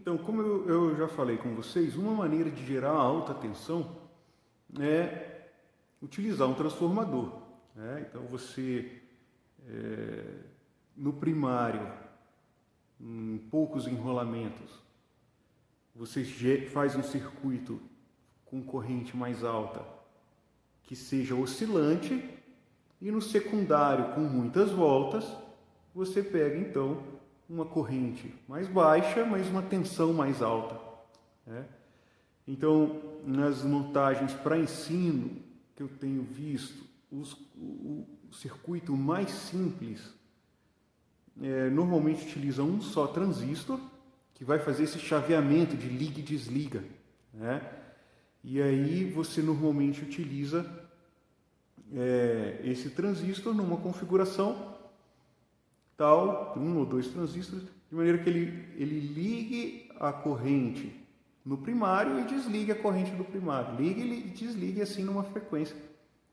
Então, como eu já falei com vocês, uma maneira de gerar alta tensão é utilizar um transformador, né? Então, você, no primário, em poucos enrolamentos, você faz um circuito com corrente mais alta que seja oscilante, e no secundário, com muitas voltas, você pega então uma corrente mais baixa, mas uma tensão mais alta, né? Então, nas montagens para ensino que eu tenho visto, o circuito mais simples normalmente utiliza um só transistor que vai fazer esse chaveamento de liga e desliga, né? E aí você normalmente utiliza esse transistor numa configuração tal, um ou dois transistores, de maneira que ele ligue a corrente no primário e desligue a corrente do primário. Ligue e desligue assim numa frequência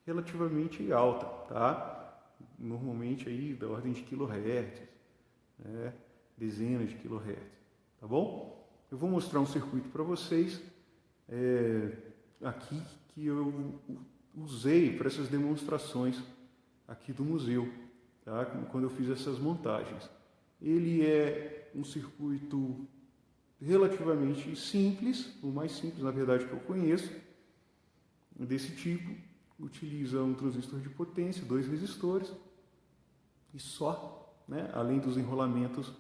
relativamente alta, tá? Normalmente aí da ordem de kHz, né? Dezenas de kHz, tá bom? Eu vou mostrar um circuito para vocês aqui que eu usei para essas demonstrações aqui do museu, tá? Quando eu fiz essas montagens. Ele é um circuito relativamente simples, o mais simples, na verdade, que eu conheço, desse tipo. Utiliza um transistor de potência, dois resistores e só, né? Além dos enrolamentos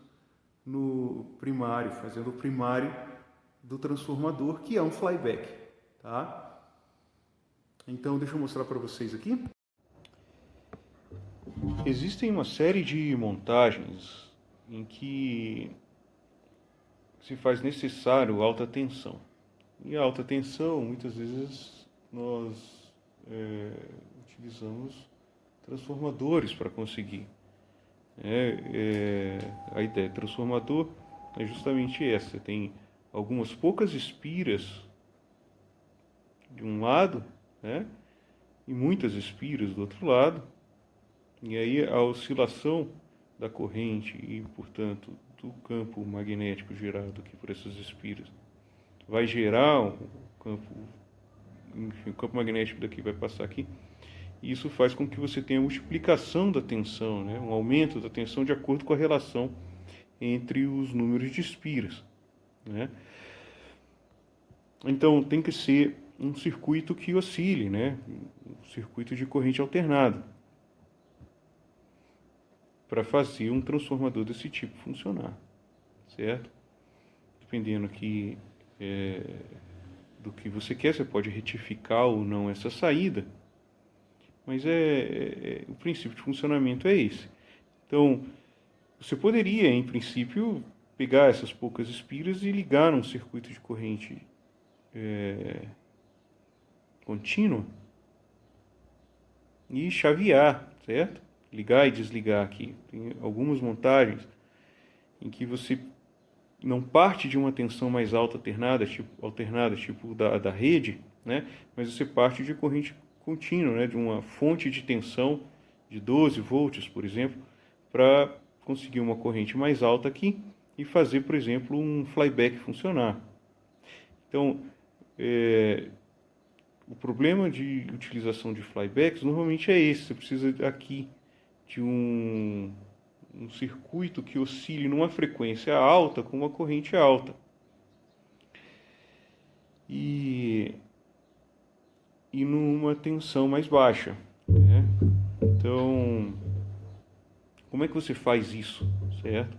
no primário, fazendo o primário do transformador, que é um flyback, tá? Então, deixa eu mostrar para vocês aqui. Existem uma série de montagens em que se faz necessário alta tensão. E a alta tensão, muitas vezes, nós utilizamos transformadores para conseguir. A ideia do transformador é justamente essa. Você tem algumas poucas espiras de um lado, né, e muitas espiras do outro lado, e aí a oscilação da corrente e, portanto, do campo magnético gerado aqui por essas espiras vai gerar um campo, enfim, o campo magnético daqui vai passar aqui, e isso faz com que você tenha multiplicação da tensão, né, um aumento da tensão de acordo com a relação entre os números de espiras, né? Então tem que ser um circuito que oscile, né, um circuito de corrente alternada, para fazer um transformador desse tipo funcionar, certo? Dependendo aqui do que você quer, você pode retificar ou não essa saída, mas o princípio de funcionamento é esse. Então, você poderia, em princípio, pegar essas poucas espiras e ligar num circuito de corrente contínua e chavear, certo? Ligar e desligar aqui. Tem algumas montagens em que você não parte de uma tensão mais alta alternada, tipo da rede, né? Mas você parte de corrente contínua, né? De uma fonte de tensão de 12 volts, por exemplo, para conseguir uma corrente mais alta aqui e fazer, por exemplo, um flyback funcionar. Então, o problema de utilização de flybacks normalmente é esse. Você precisa aqui de um circuito que oscile numa frequência alta com uma corrente alta. E numa tensão mais baixa, né? Então, como é que você faz isso, certo?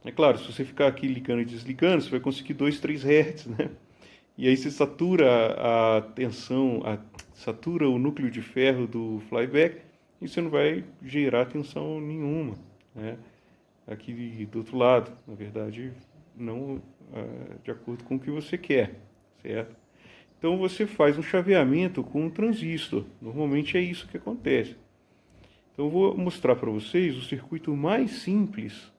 É claro, se você ficar aqui ligando e desligando, você vai conseguir 2, 3 Hz, né? E aí você satura a tensão, satura o núcleo de ferro do flyback e você não vai gerar tensão nenhuma, né? Aqui do outro lado, na verdade, não de acordo com o que você quer, certo? Então você faz um chaveamento com um transistor. Normalmente é isso que acontece. Então eu vou mostrar para vocês o circuito mais simples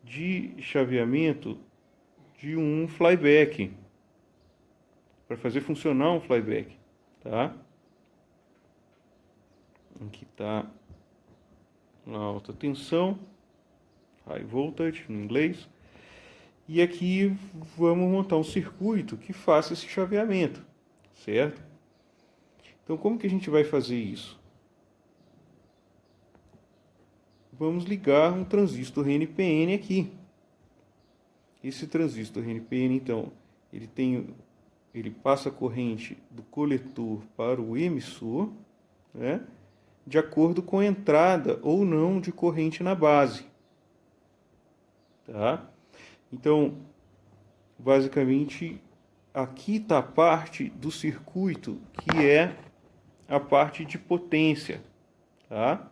de chaveamento de um flyback, para fazer funcionar um flyback, tá? Aqui está a alta tensão, high voltage no inglês, E aqui vamos montar um circuito que faça esse chaveamento, certo? Então, como que a gente vai fazer isso? Vamos ligar um transistor NPN aqui. Esse transistor NPN, então, ele passa a corrente do coletor para o emissor, né, de acordo com a entrada ou não de corrente na base. Tá? Então, basicamente, aqui está a parte do circuito que é a parte de potência. Tá?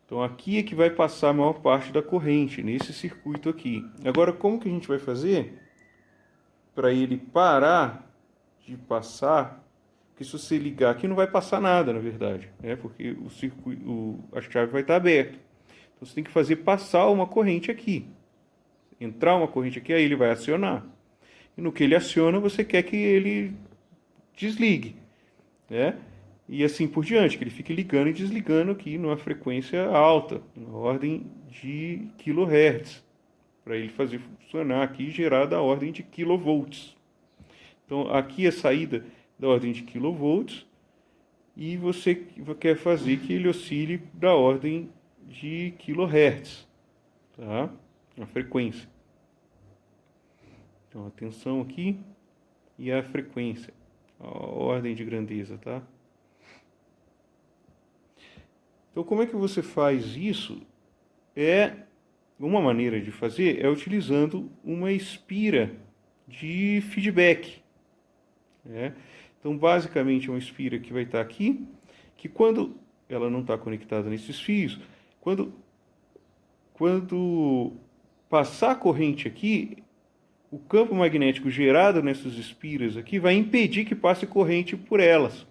Então, aqui é que vai passar a maior parte da corrente, nesse circuito aqui. Agora, como que a gente vai fazer para ele parar de passar? Porque se você ligar aqui, não vai passar nada, na verdade, né? Porque o circuito, a chave vai estar aberta. Então, você tem que fazer passar uma corrente aqui. Entrar uma corrente aqui, aí ele vai acionar. E no que ele aciona, você quer que ele desligue, né? E assim por diante, que ele fique ligando e desligando aqui numa frequência alta, na ordem de kHz, para ele fazer funcionar aqui e gerar da ordem de kilovolts. Então aqui a saída da ordem de kilovolts e você quer fazer que ele oscile da ordem de kHz, tá? A frequência. Então a tensão aqui e a frequência, a ordem de grandeza, tá? Então, como é que você faz isso? Uma maneira de fazer é utilizando uma espira de feedback. Né? Então, basicamente, é uma espira que vai estar aqui, que quando ela não está conectada nesses fios, quando passar a corrente aqui, o campo magnético gerado nessas espiras aqui vai impedir que passe corrente por elas.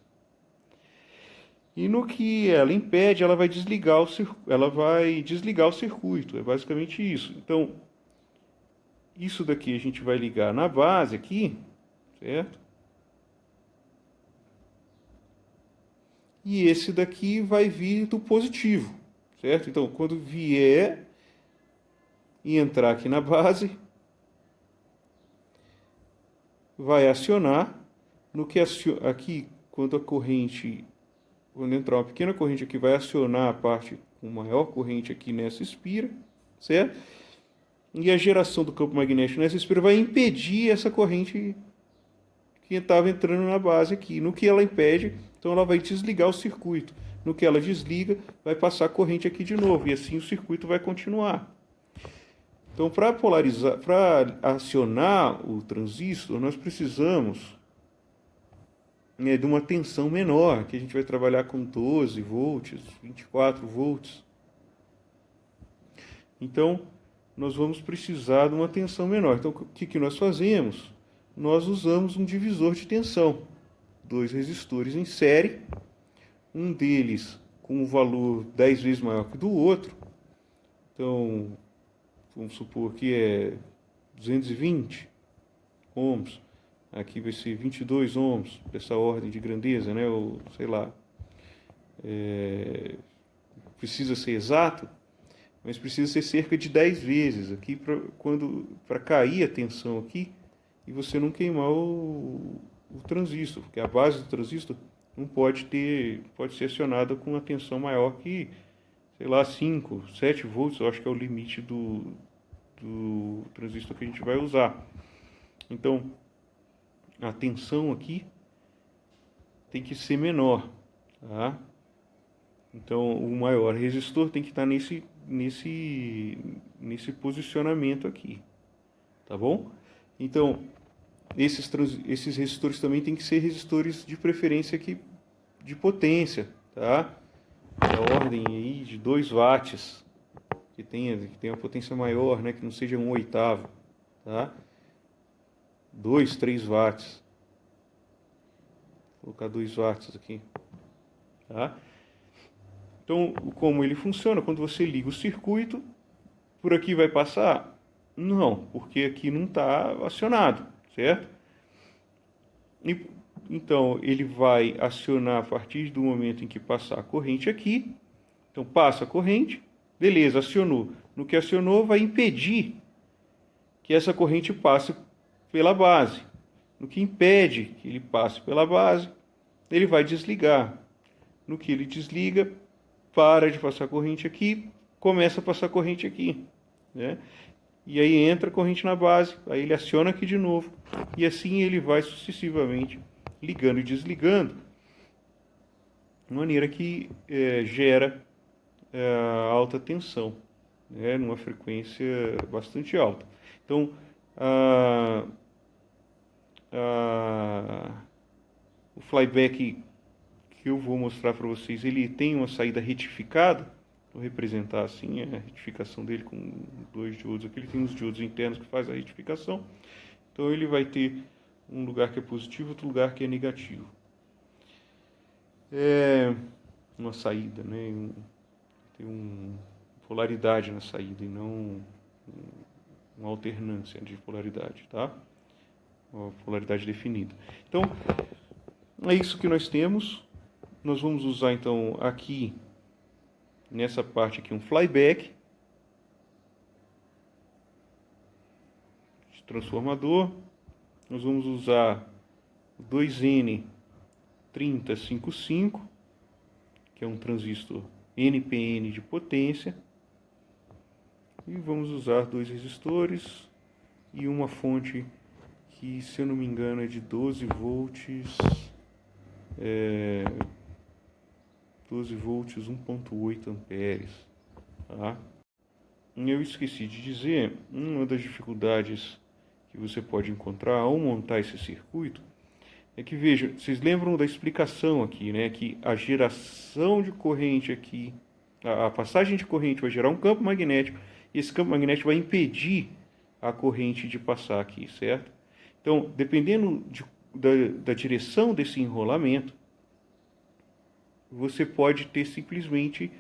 E no que ela impede, ela vai desligar o circuito. É basicamente isso. Então, isso daqui a gente vai ligar na base aqui, certo? E esse daqui vai vir do positivo, certo? Então, quando vier e entrar aqui na base, vai acionar. No que aqui, quando a corrente... Quando entrar uma pequena corrente aqui, vai acionar a parte com maior corrente aqui nessa espira, certo? E a geração do campo magnético nessa espira vai impedir essa corrente que estava entrando na base aqui. No que ela impede, então ela vai desligar o circuito. No que ela desliga, vai passar a corrente aqui de novo. E assim o circuito vai continuar. Então, para polarizar, para acionar o transistor, nós precisamos de uma tensão menor, que a gente vai trabalhar com 12 volts, 24 volts. Então, nós vamos precisar de uma tensão menor. Então, o que nós fazemos? Nós usamos um divisor de tensão. 2 resistores em série, um deles com um valor 10 vezes maior que do outro. Então, vamos supor que é 220 ohms. Aqui vai ser 22 ohms, dessa ordem de grandeza, né? Ou, sei lá, precisa ser exato, mas precisa ser cerca de 10 vezes aqui para cair a tensão aqui e você não queimar o transistor, porque a base do transistor não pode ser acionada com uma tensão maior que, sei lá, 5, 7 volts, eu acho que é o limite do transistor que a gente vai usar. Então, a tensão aqui tem que ser menor, tá? Então, o maior resistor tem que estar nesse posicionamento aqui, tá bom? Então, esses resistores também tem que ser resistores de preferência aqui de potência, tá? Da ordem aí de 2 watts, que tenha uma potência maior, né? Que não seja 1/8, tá? 2, 3 watts. Vou colocar 2 watts aqui, tá? Então, como ele funciona? Quando você liga o circuito, por aqui vai passar? Não, porque aqui não está acionado, certo? Então, ele vai acionar a partir do momento em que passar a corrente aqui. Então, passa a corrente, beleza, acionou. No que acionou, vai impedir que essa corrente passe pela base. No que impede que ele passe pela base, ele vai desligar. No que ele desliga, para de passar corrente aqui, começa a passar corrente aqui, né? E aí entra a corrente na base, aí ele aciona aqui de novo, e assim ele vai sucessivamente ligando e desligando, de maneira que gera alta tensão, né, numa frequência bastante alta. Então, o flyback que eu vou mostrar para vocês, ele tem uma saída retificada. Vou representar assim a retificação dele com 2 diodos aqui. Ele tem uns diodos internos que faz a retificação. Então ele vai ter um lugar que é positivo, outro lugar que é negativo. É uma saída, né? Tem uma polaridade na saída e não uma alternância de polaridade, tá? Uma polaridade definida. Então, é isso que nós temos. Nós vamos usar então aqui, nessa parte aqui, um flyback de transformador. Nós vamos usar 2N3055, que é um transistor NPN de potência. E vamos usar 2 resistores e uma fonte que, se eu não me engano, é de 12 volts, 12 volts, 1.8 amperes, tá? Eu esqueci de dizer, uma das dificuldades que você pode encontrar ao montar esse circuito é que, veja, vocês lembram da explicação aqui, né? Que a geração de corrente aqui, a passagem de corrente vai gerar um campo magnético, e esse campo magnético vai impedir a corrente de passar aqui, certo? Então, dependendo da direção desse enrolamento, você pode ter simplesmente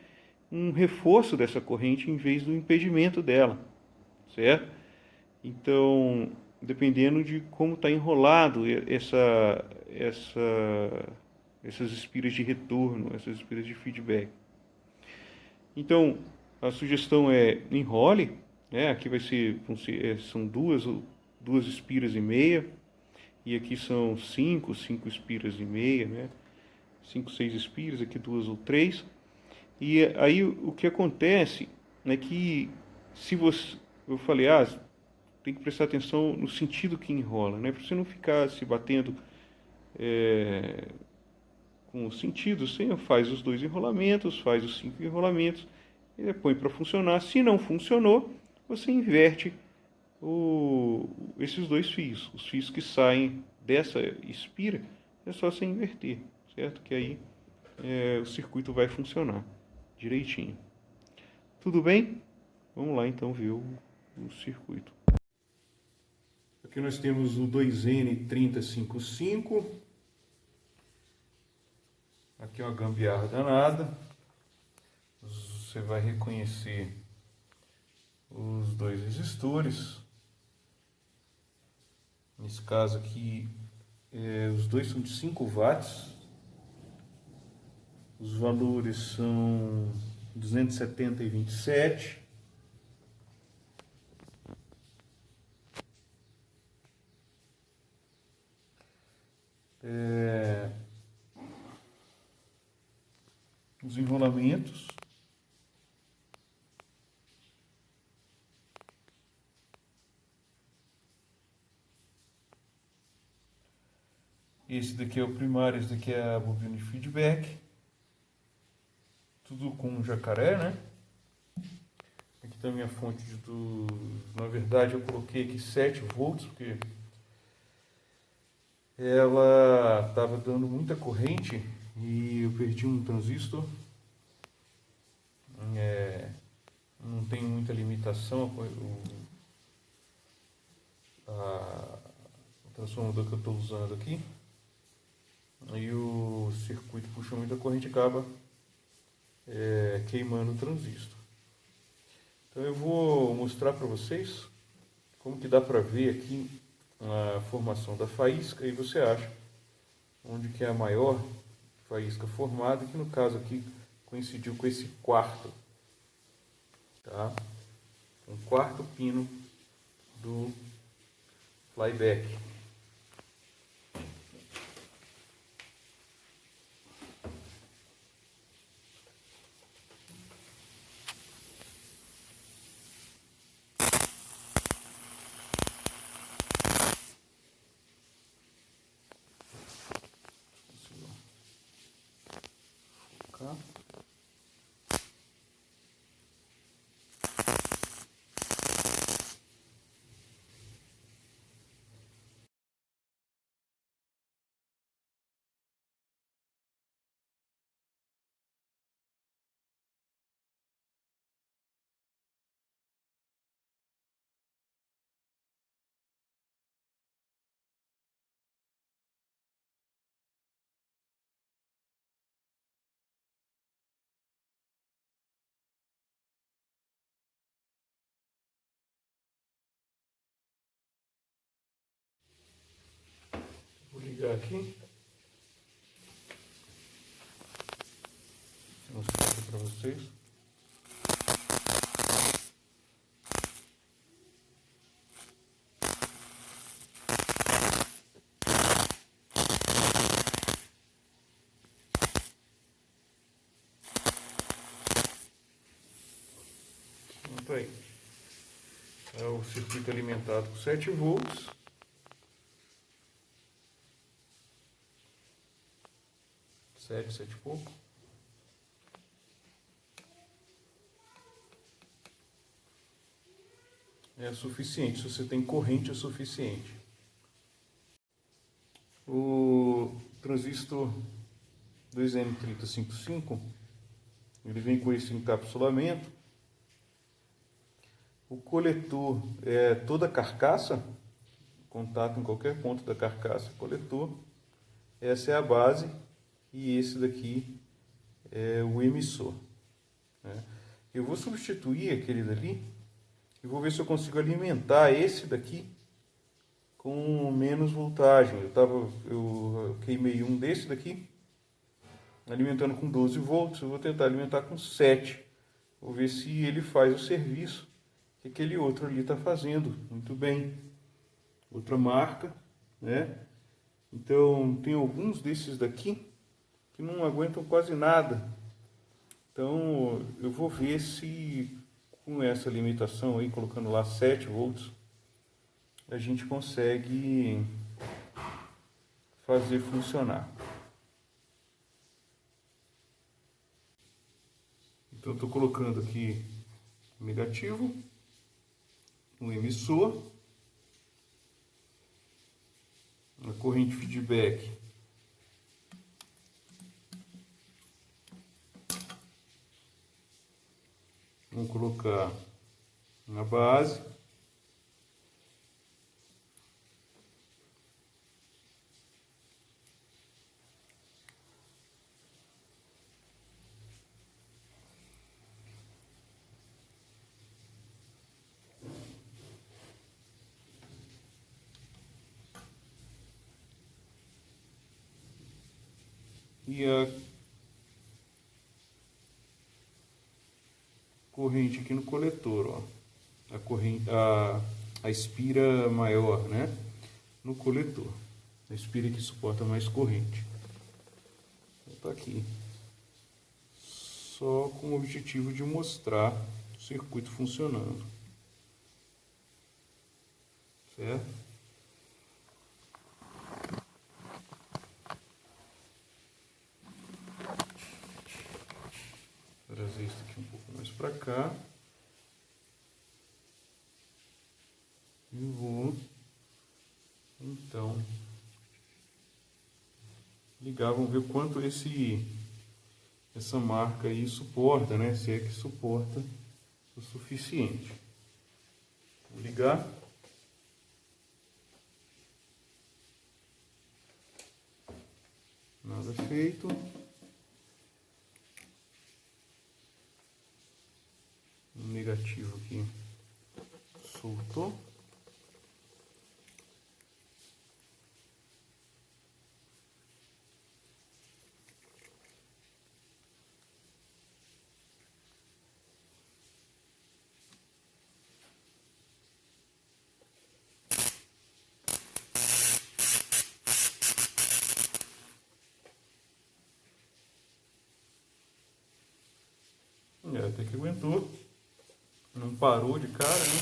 um reforço dessa corrente em vez do impedimento dela, certo? Então, dependendo de como está enrolado essas espiras de retorno, essas espiras de feedback. Então, a sugestão é enrole, né? Aqui são duas espiras e meia, e aqui são cinco espiras e meia, né? 5, 6 espiras, aqui 2 ou 3. E aí o que acontece é que, se você, eu falei, tem que prestar atenção no sentido que enrola, né? Para você não ficar se batendo com o sentido, você faz os 2 enrolamentos, faz os 5 enrolamentos, e põe para funcionar. Se não funcionou, você inverte esses 2 fios. Os fios que saem dessa espira, é só você inverter, certo? Que aí o circuito vai funcionar direitinho. Tudo bem? Vamos lá então ver o circuito. Aqui nós temos o 2N3055. Aqui é uma gambiarra danada. Você vai reconhecer os 2 resistores. Nesse caso aqui, os 2 são de 5 watts. Os valores são 270 e 27. Os enrolamentos. Esse daqui é o primário, esse daqui é a bobina de feedback. Tudo com jacaré, né? Aqui está a minha fonte na verdade eu coloquei aqui 7 volts, porque ela estava dando muita corrente e eu perdi um transistor. Não tem muita limitação o transformador que eu estou usando aqui. Aí o circuito puxa muita corrente e acaba queimando o transistor. Então eu vou mostrar para vocês como que dá para ver aqui a formação da faísca, e você acha onde que é a maior faísca formada, que no caso aqui coincidiu com esse quarto, tá? Um quarto pino do flyback. Focar. Vou ligar aqui. Vou mostrar aqui para vocês. Pronto aí. É o circuito alimentado com 7 volts. 7 e pouco. É suficiente, se você tem corrente é suficiente. O transistor 2M3055, ele vem com esse encapsulamento. O coletor é toda a carcaça, contato em qualquer ponto da carcaça, coletor. Essa é a base e esse daqui é o emissor, né? Eu vou substituir aquele dali e vou ver se eu consigo alimentar esse daqui com menos voltagem. Eu queimei um desse daqui, alimentando com 12 volts, eu vou tentar alimentar com 7. Vou ver se ele faz o serviço que aquele outro ali está fazendo. Muito bem. Outra marca, né? Então, tem alguns desses daqui que não aguentam quase nada. Então, eu vou ver se com essa limitação aí, colocando lá 7 volts, a gente consegue fazer funcionar. Então, eu estou colocando aqui o negativo, o emissor, a corrente feedback vamos colocar na base. E a corrente aqui no coletor, ó. A espira maior, né? No coletor. A espira que suporta mais corrente. Está aqui. Só com o objetivo de mostrar o circuito funcionando. Certo? Vou trazer isso aqui um pouco mais para cá. E vou, então, ligar, vamos ver quanto essa marca aí suporta, né? Se é que suporta o suficiente. Vou ligar. Nada feito. O negativo aqui soltou. Não parou de cara, né?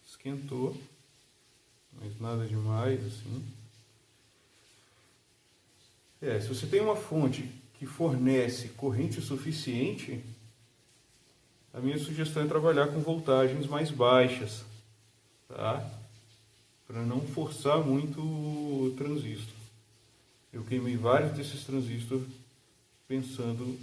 Esquentou, mas nada demais assim. Se você tem uma fonte que fornece corrente suficiente, a minha sugestão é trabalhar com voltagens mais baixas, tá? Para não forçar muito o transistor. Eu queimei vários desses transistores pensando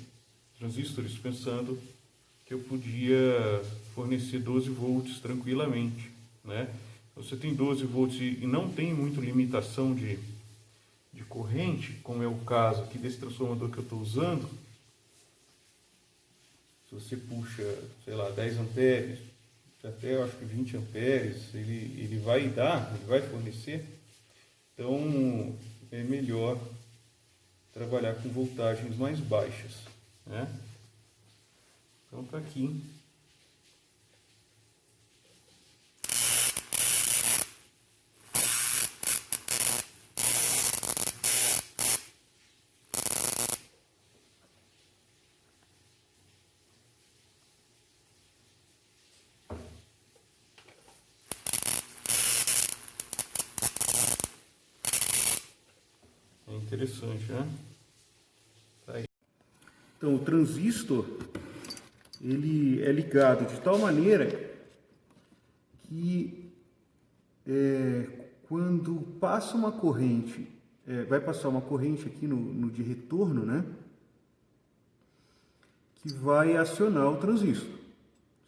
que eu podia fornecer 12 volts tranquilamente, né? Você tem 12 volts e não tem muito limitação de corrente, como é o caso aqui desse transformador que eu estou usando. Se você puxa, sei lá, 10 amperes, até eu acho que 20 amperes, ele vai fornecer. Então é melhor trabalhar com voltagens mais baixas, né? Então tá aqui. É interessante, né? Tá aí. Então o transistor, ele é ligado de tal maneira que quando passa uma corrente, vai passar uma corrente aqui no de retorno, né? Que vai acionar o transistor,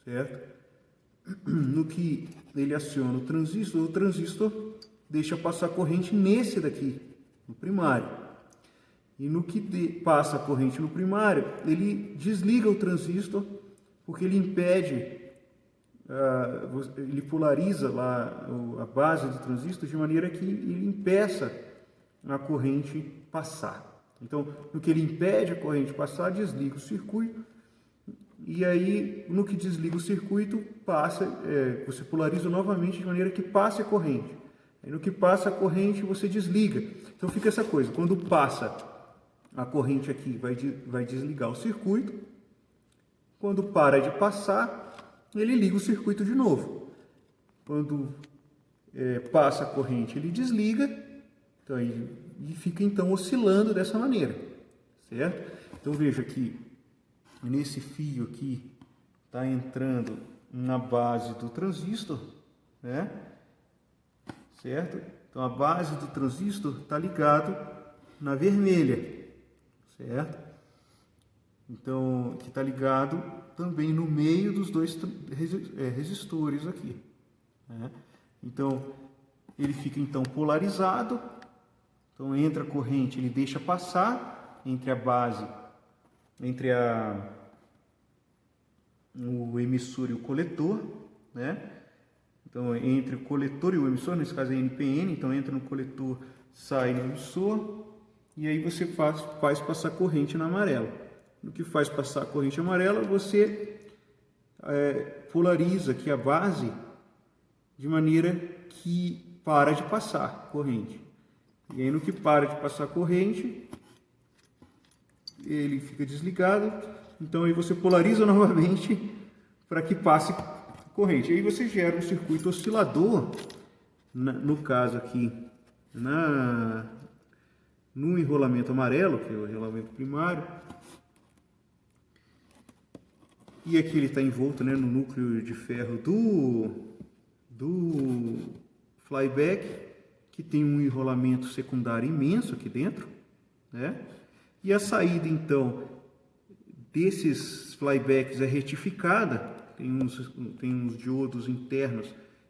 certo? No que ele aciona o transistor deixa passar corrente nesse daqui, no primário. E no que passa a corrente no primário, ele desliga o transistor, porque ele impede, ele polariza lá a base do transistor de maneira que ele impeça a corrente passar. Então, no que ele impede a corrente passar, desliga o circuito. E aí, no que desliga o circuito, você polariza novamente de maneira que passe a corrente. Aí, no que passa a corrente, você desliga. Então fica essa coisa, quando passa a corrente aqui, vai desligar o circuito. Quando para de passar, ele liga o circuito de novo. Quando passa a corrente, ele desliga. Então, e fica então oscilando dessa maneira, certo? Então veja que nesse fio aqui está entrando na base do transistor, né? Certo? Então a base do transistor está ligado na vermelha, certo? Então que está ligado também no meio dos dois resistores aqui, né? Então ele fica então polarizado. Então entra a corrente, ele deixa passar entre a base, o emissor e o coletor, né? Então entre o coletor e o emissor, nesse caso é NPN, então entra no coletor, sai no emissor, e aí você faz passar corrente na amarela. No que faz passar a corrente amarela, você polariza aqui a base de maneira que para de passar corrente. E aí no que para de passar corrente, ele fica desligado. Então aí você polariza novamente para que passe corrente. Aí você gera um circuito oscilador, no caso aqui, no enrolamento amarelo, que é o enrolamento primário. E aqui ele está envolto, né, no núcleo de ferro do flyback, que tem um enrolamento secundário imenso aqui dentro, né? E a saída então desses flybacks é retificada, tem uns diodos internos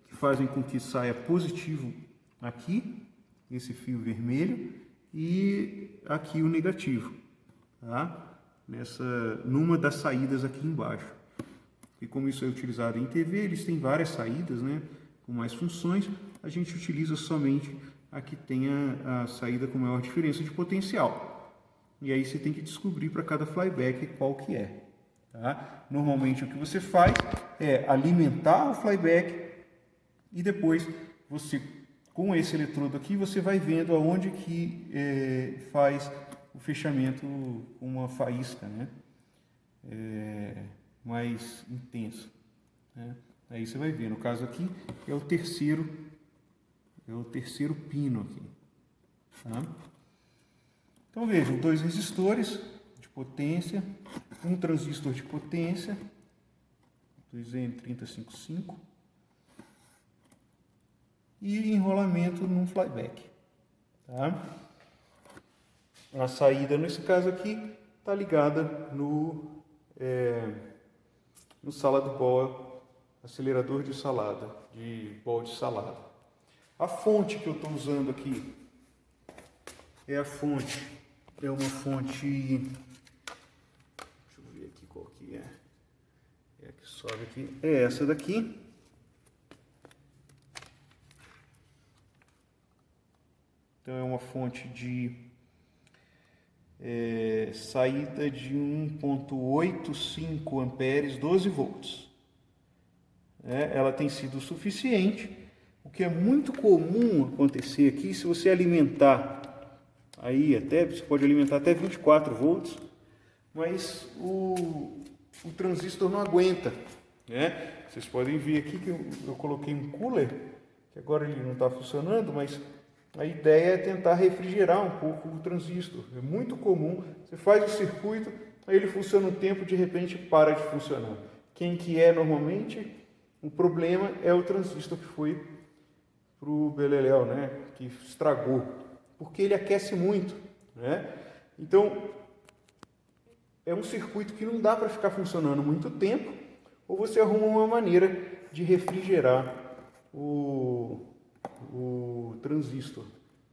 que fazem com que saia positivo aqui, esse fio vermelho, e aqui o negativo, tá? Numa das saídas aqui embaixo. E como isso é utilizado em TV, eles têm várias saídas, né, com mais funções. A gente utiliza somente a que tenha a saída com maior diferença de potencial. E aí você tem que descobrir para cada flyback qual que é, Tá? Normalmente o que você faz é alimentar o flyback e depois você, com esse eletrodo aqui, você vai vendo aonde que faz o fechamento com uma faísca, né? Mais intenso, né? Aí você vai ver, no caso aqui é o terceiro pino aqui, tá? Então vejam, 2 resistores de potência, um transistor de potência, 2N3055 e enrolamento num flyback, tá? A saída nesse caso aqui está ligada no salad ball, acelerador de salada, de ball de salada. A fonte que eu estou usando aqui é uma fonte, deixa eu ver aqui qual que é a que sobe aqui, é essa daqui. Então é uma fonte de saída de 1,85 amperes, 12 volts. Ela tem sido suficiente. O que é muito comum acontecer aqui, se você alimentar, aí você pode alimentar até 24 volts, mas o transistor não aguenta, né? Vocês podem ver aqui que eu coloquei um cooler, que agora ele não está funcionando, mas a ideia é tentar refrigerar um pouco o transistor. É muito comum, você faz o circuito, aí ele funciona um tempo, de repente para de funcionar. Quem que é normalmente? O problema é o transistor que foi para o beleléu, né? Que estragou, porque ele aquece muito, né? Então, é um circuito que não dá para ficar funcionando muito tempo, ou você arruma uma maneira de refrigerar o transistor,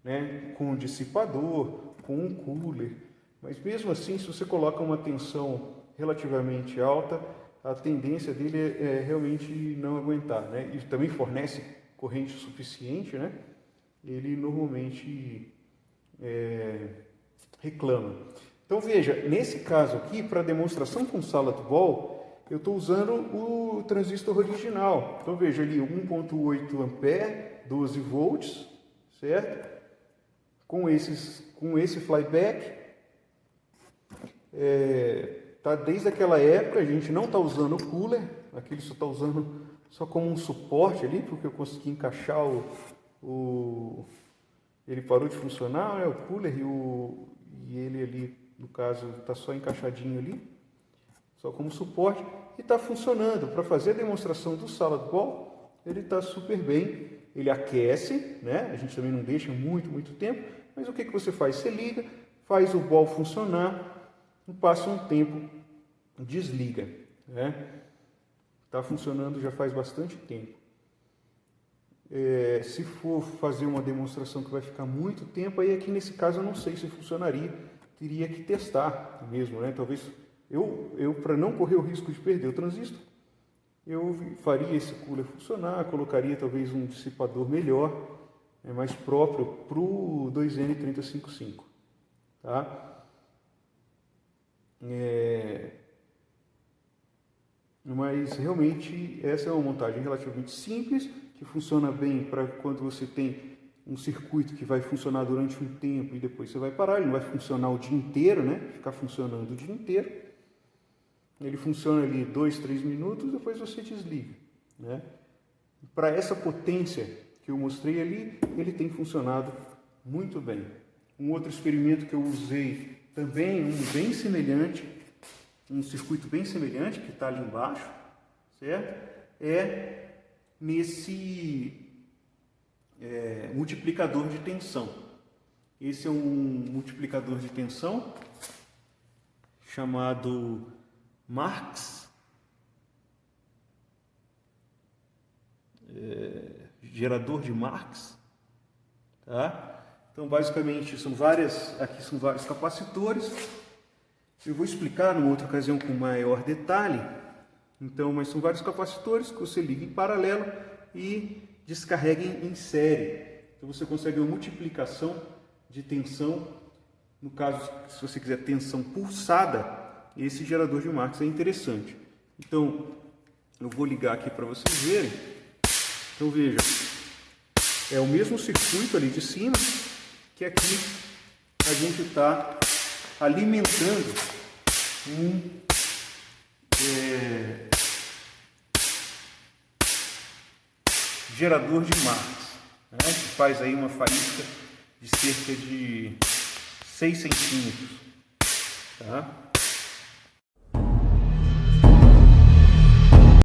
né? Com um dissipador, com um cooler. Mas mesmo assim, se você coloca uma tensão relativamente alta, a tendência dele é realmente não aguentar, né? E também fornece corrente suficiente, né? Ele normalmente reclama. Então veja, nesse caso aqui, para demonstração com salad ball, eu estou usando o transistor original. Então veja ali, 1,8 ampere, 12 volts, certo? Com esse flyback, tá desde aquela época, a gente não está usando o cooler, aqui ele só está usando só como um suporte ali, porque eu consegui encaixar ele parou de funcionar, né, o cooler e ele ali, no caso, está só encaixadinho ali, só como suporte, e está funcionando. Para fazer a demonstração do salad ball, ele está super bem, ele aquece, né? A gente também não deixa muito tempo, mas o que você faz? Você liga, faz o ball funcionar, e passa um tempo, desliga, né? Está funcionando já faz bastante tempo. Se for fazer uma demonstração que vai ficar muito tempo, aí aqui nesse caso eu não sei se funcionaria, teria que testar mesmo, né? Talvez eu para não correr o risco de perder o transistor, eu faria esse cooler funcionar, colocaria talvez um dissipador melhor, mais próprio para o 2N3055, tá? Mas realmente essa é uma montagem relativamente simples, que funciona bem para quando você tem um circuito que vai funcionar durante um tempo e depois você vai parar, ele não vai funcionar o dia inteiro, né? Ficar funcionando o dia inteiro. Ele funciona ali 2, 3 minutos, depois você desliga, né? Para essa potência que eu mostrei ali, ele tem funcionado muito bem. Um outro experimento que eu usei também, bem semelhante, um circuito bem semelhante, que está ali embaixo, certo? É nesse multiplicador de tensão. Esse é um multiplicador de tensão chamado Marx, gerador de Marx, tá? Então basicamente aqui são vários capacitores. Eu vou explicar numa outra ocasião com maior detalhe. Então, mas são vários capacitores que você liga em paralelo e descarrega em série. Então você consegue uma multiplicação de tensão. No caso, se você quiser tensão pulsada, esse gerador de Marx é interessante. Então, eu vou ligar aqui para vocês verem. Então, veja, é o mesmo circuito ali de cima, que aqui a gente está alimentando um gerador de Marx, né, que faz aí uma faísca de cerca de 6 centímetros, tá?